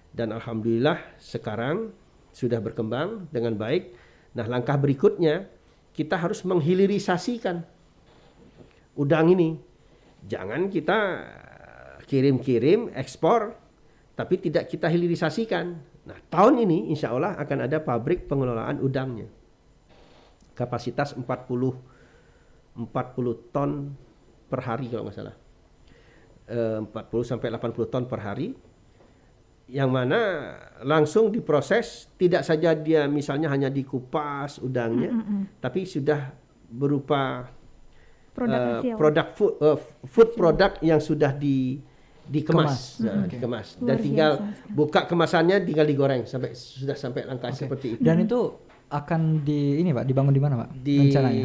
dan alhamdulillah sekarang sudah berkembang dengan baik. Nah, langkah berikutnya kita harus menghilirisasikan udang ini. Jangan kita kirim-kirim, ekspor, tapi tidak kita hilirisasikan. Nah, tahun ini insya Allah akan ada pabrik pengelolaan udangnya. Kapasitas 40 ton per hari kalau nggak salah. 40 sampai 80 ton per hari. Yang mana langsung diproses, tidak saja dia misalnya hanya dikupas udangnya, tapi sudah berupa produk food product yang sudah dikemas, dikemas. Dan tinggal buka kemasannya, tinggal digoreng sudah sampai langkah seperti itu. Dan itu akan dibangun di mana, Pak? Rencananya?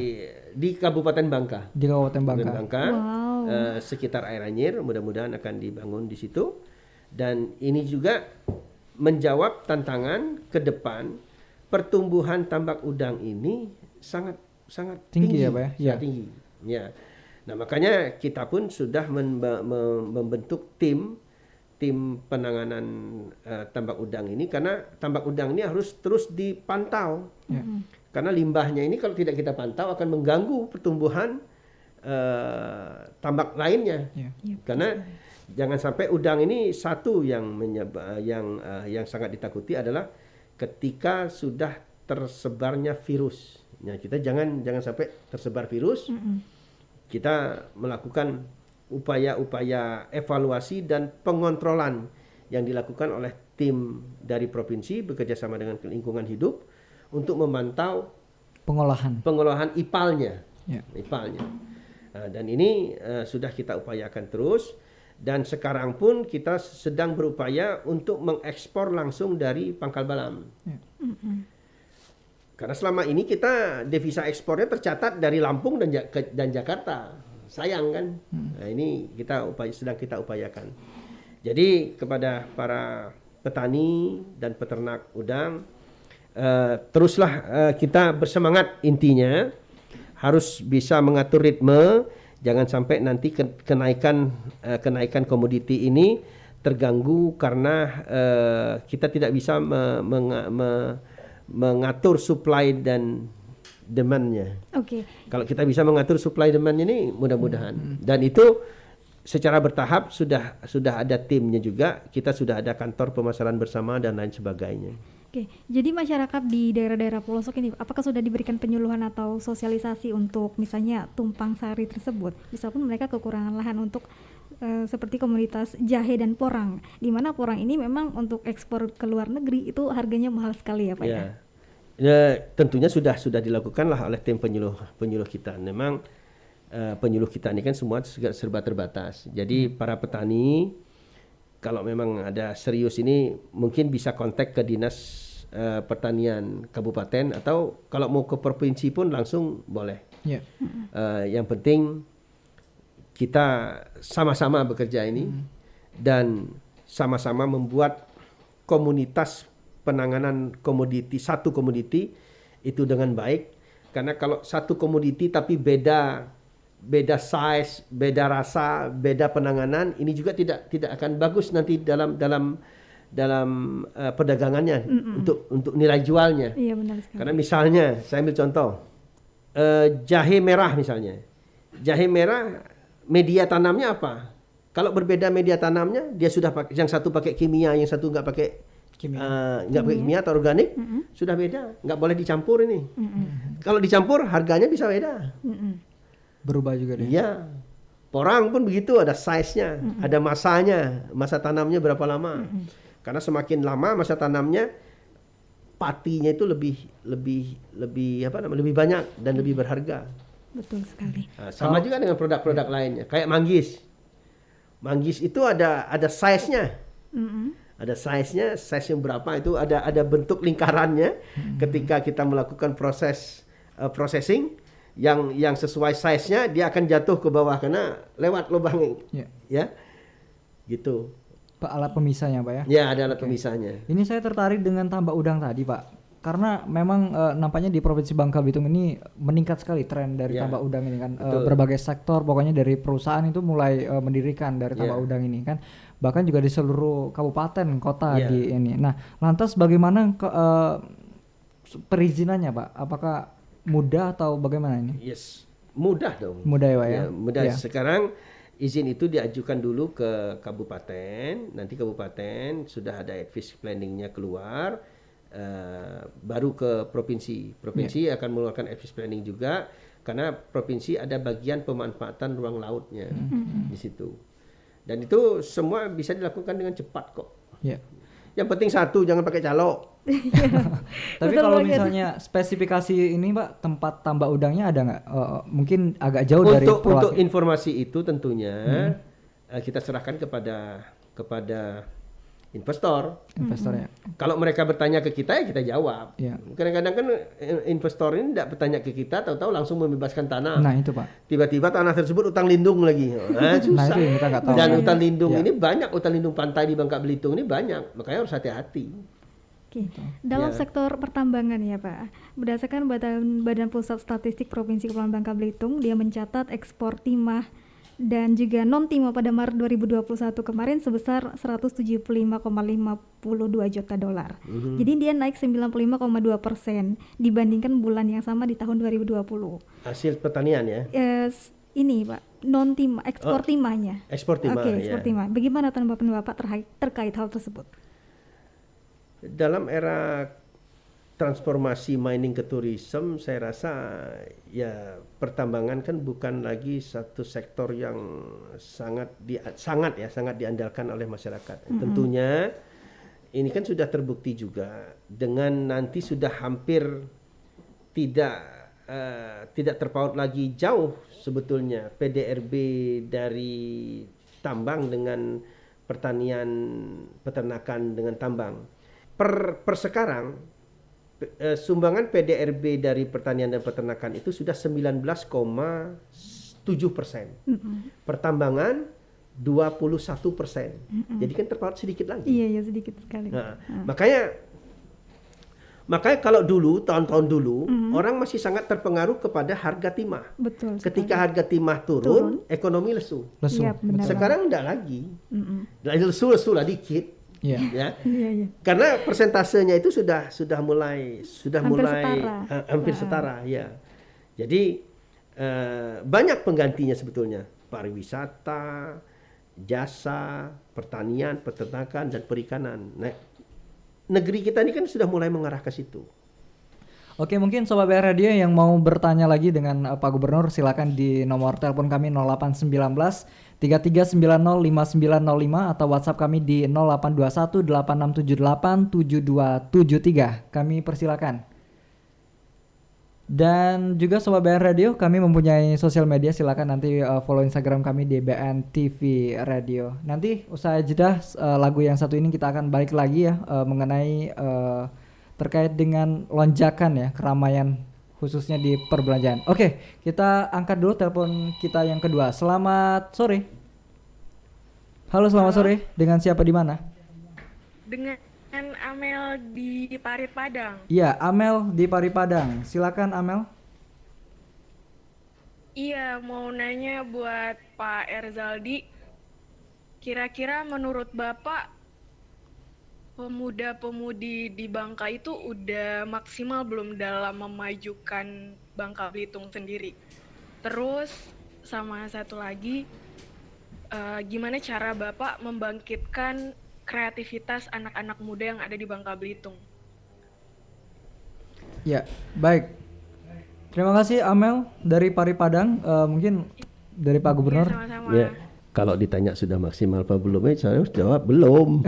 Di Kabupaten Bangka. Di Kabupaten Bangka. Wow. Sekitar Air Anyir, mudah-mudahan akan dibangun di situ. Dan ini juga menjawab tantangan ke depan. Pertumbuhan tambak udang ini sangat tinggi ya, Pak ya? Sangat tinggi. Ya. Nah, makanya kita pun sudah membentuk tim penanganan tambak udang ini, karena tambak udang ini harus terus dipantau. Ya. Karena limbahnya ini kalau tidak kita pantau akan mengganggu pertumbuhan tambak lainnya. Ya. Karena jangan sampai udang ini satu yang sangat ditakuti adalah ketika sudah tersebarnya virus. Nah, kita jangan sampai tersebar virus. Kita melakukan upaya-upaya evaluasi dan pengontrolan yang dilakukan oleh tim dari provinsi bekerja sama dengan lingkungan hidup untuk memantau pengolahan ipalnya. Ya. Ipalnya. Dan ini sudah kita upayakan terus, dan sekarang pun kita sedang berupaya untuk mengekspor langsung dari Pangkal Balam. Ya. Karena selama ini kita devisa ekspornya tercatat dari Lampung dan Jakarta. Sayang kan? Nah, ini sedang kita upayakan. Jadi kepada para petani dan peternak udang, teruslah kita bersemangat. Intinya harus bisa mengatur ritme, jangan sampai nanti kenaikan komoditi ini terganggu karena kita tidak bisa mengatur supply dan demand-nya. Kalau kita bisa mengatur supply demand ini, mudah-mudahan. Dan itu secara bertahap sudah ada timnya juga. Kita sudah ada kantor pemasaran bersama dan lain sebagainya. Jadi masyarakat di daerah-daerah pelosok ini, apakah sudah diberikan penyuluhan atau sosialisasi untuk misalnya tumpang sari tersebut? Misalkan mereka kekurangan lahan untuk seperti komunitas jahe dan porang, di mana porang ini memang untuk ekspor ke luar negeri itu harganya mahal sekali ya, Pak? Ya, tentunya sudah dilakukan lah oleh tim penyuluh kita. Memang penyuluh kita ini kan semua serba terbatas. Jadi para petani kalau memang ada serius ini mungkin bisa kontak ke dinas pertanian kabupaten, atau kalau mau ke provinsi pun langsung boleh. Yeah. Yang penting kita sama-sama bekerja ini dan sama-sama membuat komunitas penanganan satu komoditi itu dengan baik. Karena kalau satu komoditi tapi beda size, beda rasa, beda penanganan, ini juga tidak akan bagus nanti dalam perdagangannya untuk nilai jualnya. Iya, benar sekali. Karena misalnya saya ambil contoh jahe merah misalnya. Jahe merah media tanamnya apa? Kalau berbeda media tanamnya, dia sudah pakai, yang satu pakai kimia, yang satu nggak pakai kimia atau organik, sudah beda, nggak boleh dicampur ini. Kalau dicampur harganya bisa beda. Berubah juga deh. Iya. Porang pun begitu, ada size-nya, ada masanya, masa tanamnya berapa lama. Karena semakin lama masa tanamnya, patinya itu lebih banyak dan lebih berharga. Betul sekali. Nah, sama juga dengan produk-produk lainnya, kayak manggis. Manggis itu ada size-nya. Ada size-nya, size yang berapa itu ada bentuk lingkarannya. Ketika kita melakukan proses processing yang sesuai size-nya, dia akan jatuh ke bawah karena lewat lubang. Ya. Gitu. Pak, alat pemisahnya, Pak ya? Ya, ada alat pemisahnya. Ini saya tertarik dengan tambak udang tadi, Pak. Karena memang nampaknya di Provinsi Bangka Belitung ini meningkat sekali tren dari tambak udang ini kan. Berbagai sektor, pokoknya dari perusahaan itu mulai mendirikan dari tambak udang ini kan. Bahkan juga di seluruh kabupaten, kota di ini. Nah, lantas bagaimana perizinannya, Pak? Apakah mudah atau bagaimana ini? Yes, Mudah dong. Mudah ya, Pak ya. Mudah. Ya. Sekarang izin itu diajukan dulu ke kabupaten, nanti kabupaten sudah ada advice planningnya keluar, baru ke provinsi. Provinsi akan mengeluarkan advice planning juga, karena provinsi ada bagian pemanfaatan ruang lautnya di situ. Dan itu semua bisa dilakukan dengan cepat kok. Ya. Yang penting satu, jangan pakai calo. Tapi Betul kalau banget. misalnya spesifikasi ini Pak, tempat tambak udangnya ada nggak? Mungkin agak jauh dari Untuk informasi itu tentunya kita serahkan kepada investor. investornya. Kalau mereka bertanya ke kita, ya kita jawab. Ya. Kadang-kadang kan investor ini tidak bertanya ke kita, tahu-tahu langsung membebaskan tanah. Nah itu Pak. Tiba-tiba tanah tersebut utang lindung lagi. Nah, susah. Nah itu yang kita nggak tahu. Dan Ya. utang lindung Ya. ini banyak, utang lindung pantai di Bangka Belitung ini banyak. Makanya harus hati-hati. Oke. Dalam Ya. sektor pertambangan ya Pak, berdasarkan Badan Pusat Statistik Provinsi Kepulauan Bangka Belitung, dia mencatat ekspor timah dan juga non timah pada Maret 2021 kemarin sebesar 175,52 juta dolar. Jadi dia naik 95,2% dibandingkan bulan yang sama di tahun 2020. Hasil pertanian ya. Ini Pak, non timah, ekspor timahnya. Ekspor timah. Oke, ya. ekspor timah. Bagaimana tanggapan Bapak terkait hal tersebut? Dalam era transformasi mining ke tourism, saya rasa ya pertambangan kan bukan lagi satu sektor yang sangat diandalkan oleh masyarakat. Tentunya ini kan sudah terbukti juga dengan nanti sudah hampir tidak terpaut lagi jauh sebetulnya PDRB dari tambang dengan pertanian, peternakan dengan tambang. Per sekarang sumbangan PDRB dari pertanian dan peternakan itu sudah 19,7%. Pertambangan 21%. Jadi kan terpaut sedikit lagi. Iya, sedikit sekali. Nah, makanya kalau dulu, tahun-tahun dulu, orang masih sangat terpengaruh kepada harga timah. Betul. Ketika harga timah turun, ekonomi lesu. Lesu. Iya, benar. Sekarang enggak lagi. Lesu lah dikit. Iya. Ya. Iya. Karena persentasenya itu sudah mulai hampir setara ya. Jadi banyak penggantinya sebetulnya, pariwisata, jasa, pertanian, peternakan dan perikanan. Nah, negeri kita ini kan sudah mulai mengarah ke situ. Oke, mungkin Sobat BR Radio yang mau bertanya lagi dengan Pak Gubernur, silakan di nomor telepon kami 0819 33905905 atau WhatsApp kami di 082186787273. Kami persilakan. Dan juga Sobat BN Radio, kami mempunyai sosial media, silakan nanti follow Instagram kami di BN TV Radio. Nanti usai jeda lagu yang satu ini kita akan balik lagi ya mengenai terkait dengan lonjakan ya keramaian khususnya di perbelanjaan. Oke, kita angkat dulu telepon kita yang kedua. Selamat sore. Halo, selamat sore. Dengan siapa di mana? Dengan Amel di Parit Padang. Iya, Amel di Parit Padang. Silakan Amel. Iya, mau nanya buat Pak Erzaldi. Kira-kira menurut Bapak pemuda-pemudi di Bangka itu udah maksimal belum dalam memajukan Bangka Belitung sendiri? Terus sama satu lagi, gimana cara Bapak membangkitkan kreativitas anak-anak muda yang ada di Bangka Belitung? Ya, baik. Terima kasih Amel dari Parit Padang. Mungkin dari Pak Gubernur. Iya, sama-sama. Ya, kalau ditanya sudah maksimal apa belum, saya harus jawab belum.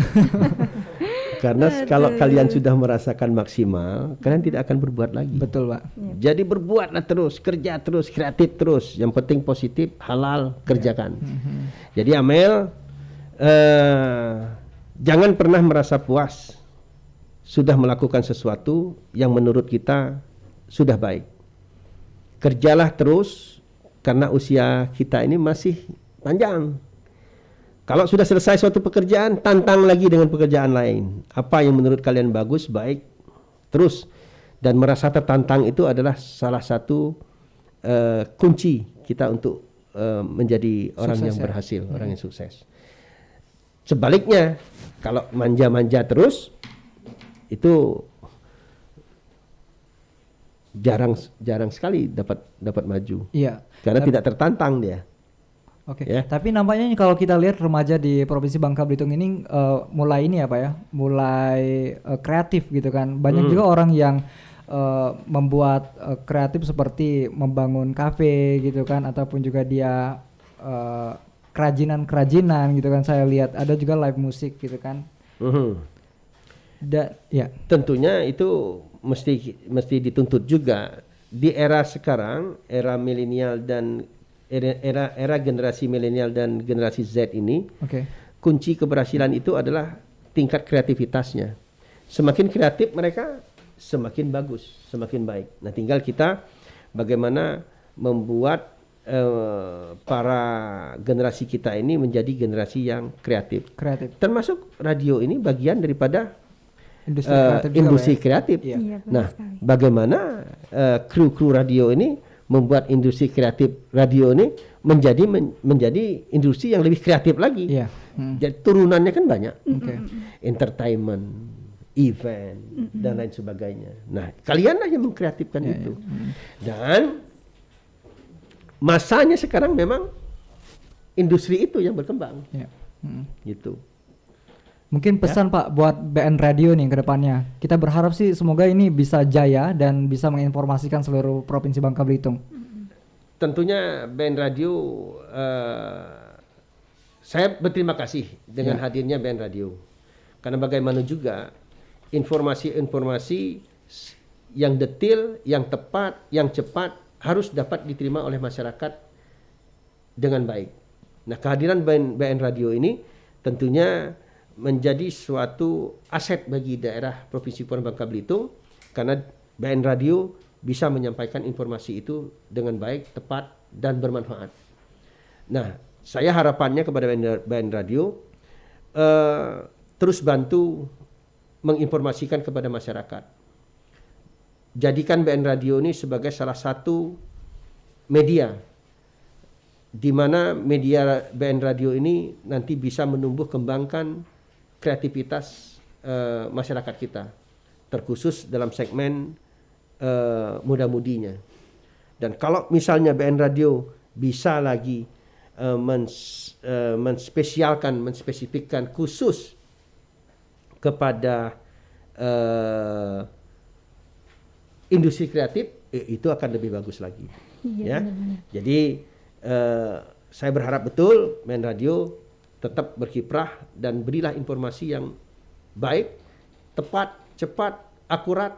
Karena kalau kalian sudah merasakan maksimal, kalian tidak akan berbuat lagi. Betul, Pak. Jadi berbuatlah terus, kerja terus, kreatif terus. Yang penting positif, halal, kerjakan. Jadi Amel, jangan pernah merasa puas sudah melakukan sesuatu yang menurut kita sudah baik. Kerjalah terus, karena usia kita ini masih panjang. Kalau sudah selesai suatu pekerjaan, tantang lagi dengan pekerjaan lain. Apa yang menurut kalian bagus, baik, terus. Dan merasa tertantang itu adalah salah satu kunci kita untuk menjadi orang Sukses, yang ya? berhasil, orang yang sukses. Sebaliknya, kalau manja-manja terus, itu jarang sekali dapat maju. Iya. Karena tidak tertantang dia. Oke. Ya. Tapi nampaknya kalau kita lihat remaja di Provinsi Bangka Belitung ini mulai ini ya Pak ya, mulai kreatif gitu kan. Banyak juga orang yang membuat kreatif seperti membangun kafe gitu kan, ataupun juga dia kerajinan gitu kan. Saya lihat ada juga live musik gitu kan. Ya. Tentunya itu mesti dituntut juga di era sekarang, era milenial dan era generasi milenial dan generasi Z ini. Kunci keberhasilan itu adalah tingkat kreativitasnya. Semakin kreatif mereka, semakin bagus, semakin baik. Nah, tinggal kita bagaimana membuat para generasi kita ini menjadi generasi yang kreatif. Termasuk radio ini bagian daripada industri kreatif. Iya, Nah, sekali. bagaimana kru radio ini membuat industri kreatif radio ini menjadi industri yang lebih kreatif lagi. Jadi turunannya kan banyak. Entertainment, event dan lain sebagainya. Nah, kalianlah yang mengkreatifkan itu. Dan masanya sekarang memang industri itu yang berkembang. Gitu. Mungkin pesan Pak buat BN Radio nih ke depannya. Kita berharap sih semoga ini bisa jaya dan bisa menginformasikan seluruh Provinsi Bangka Belitung. Tentunya BN Radio, saya berterima kasih dengan hadirnya BN Radio. Karena bagaimana juga informasi-informasi yang detail, yang tepat, yang cepat harus dapat diterima oleh masyarakat dengan baik. Nah, kehadiran BN Radio ini tentunya menjadi suatu aset bagi daerah Provinsi Kepulauan Bangka Belitung, karena BN Radio bisa menyampaikan informasi itu dengan baik, tepat, dan bermanfaat. Nah, saya harapannya kepada BN Radio terus bantu menginformasikan kepada masyarakat. Jadikan BN Radio ini sebagai salah satu media di mana media BN Radio ini nanti bisa menumbuh kembangkan kreativitas masyarakat kita, terkhusus dalam segmen muda-mudinya. Dan kalau misalnya BN Radio bisa lagi menspesifikkan khusus kepada industri kreatif, itu akan lebih bagus lagi. Ya. Jadi saya berharap betul BN Radio tetap berkiprah dan berilah informasi yang baik, tepat, cepat, akurat,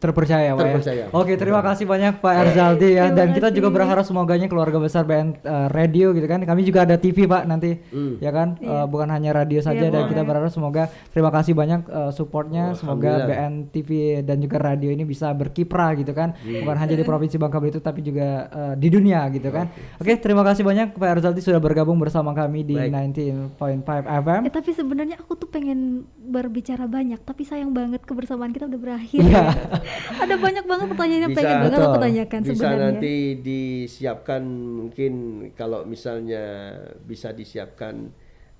terpercaya Pak terpercaya. Ya? Oke, terima kasih banyak Pak Erzaldi ya. Dan kita juga berharap semoganya keluarga besar BN Radio gitu kan. Kami juga ada TV Pak nanti, ya kan. Bukan hanya radio saja. Dan kita berharap semoga, terima kasih banyak supportnya. Semoga BN TV dan juga radio ini bisa berkiprah gitu kan. Bukan hanya di Provinsi Bangka Belitung tapi juga di dunia gitu kan. Oke, terima kasih banyak Pak Erzaldi sudah bergabung bersama kami di 19.5 FM. Tapi sebenarnya aku tuh pengen berbicara banyak, tapi sayang banget kebersamaan kita udah berakhir. Ada banyak banget pertanyaan yang pengen banget aku tanyakan bisa sebenarnya. Nanti disiapkan, mungkin kalau misalnya bisa disiapkan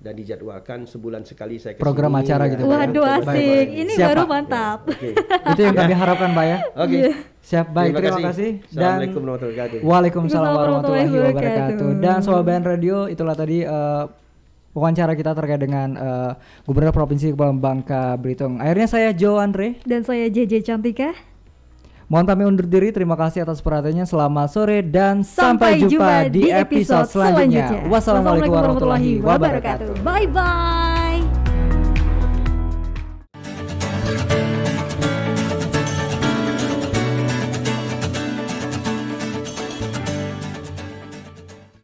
dan dijadwalkan sebulan sekali saya kesini. Program acara gitu. Waduh, asik. Ini siap, baru Pak. mantap. Itu yang kami harapkan Pak ya. Oke. Siap, baik, terima kasih. Dan Assalamualaikum warahmatullahi wabarakatuh. Waalaikumsalam warahmatullahi wabarakatuh. Dan Sobat BN Radio, itulah tadi wawancara kita terkait dengan Gubernur Provinsi Kepulauan Bangka Belitung. Akhirnya saya Joe Andre Dan saya JJ Cantika. Mohon kami undur diri. Terima kasih atas perhatiannya. Selamat sore dan sampai jumpa di episode selanjutnya. Wassalamualaikum warahmatullahi wabarakatuh. Bye bye.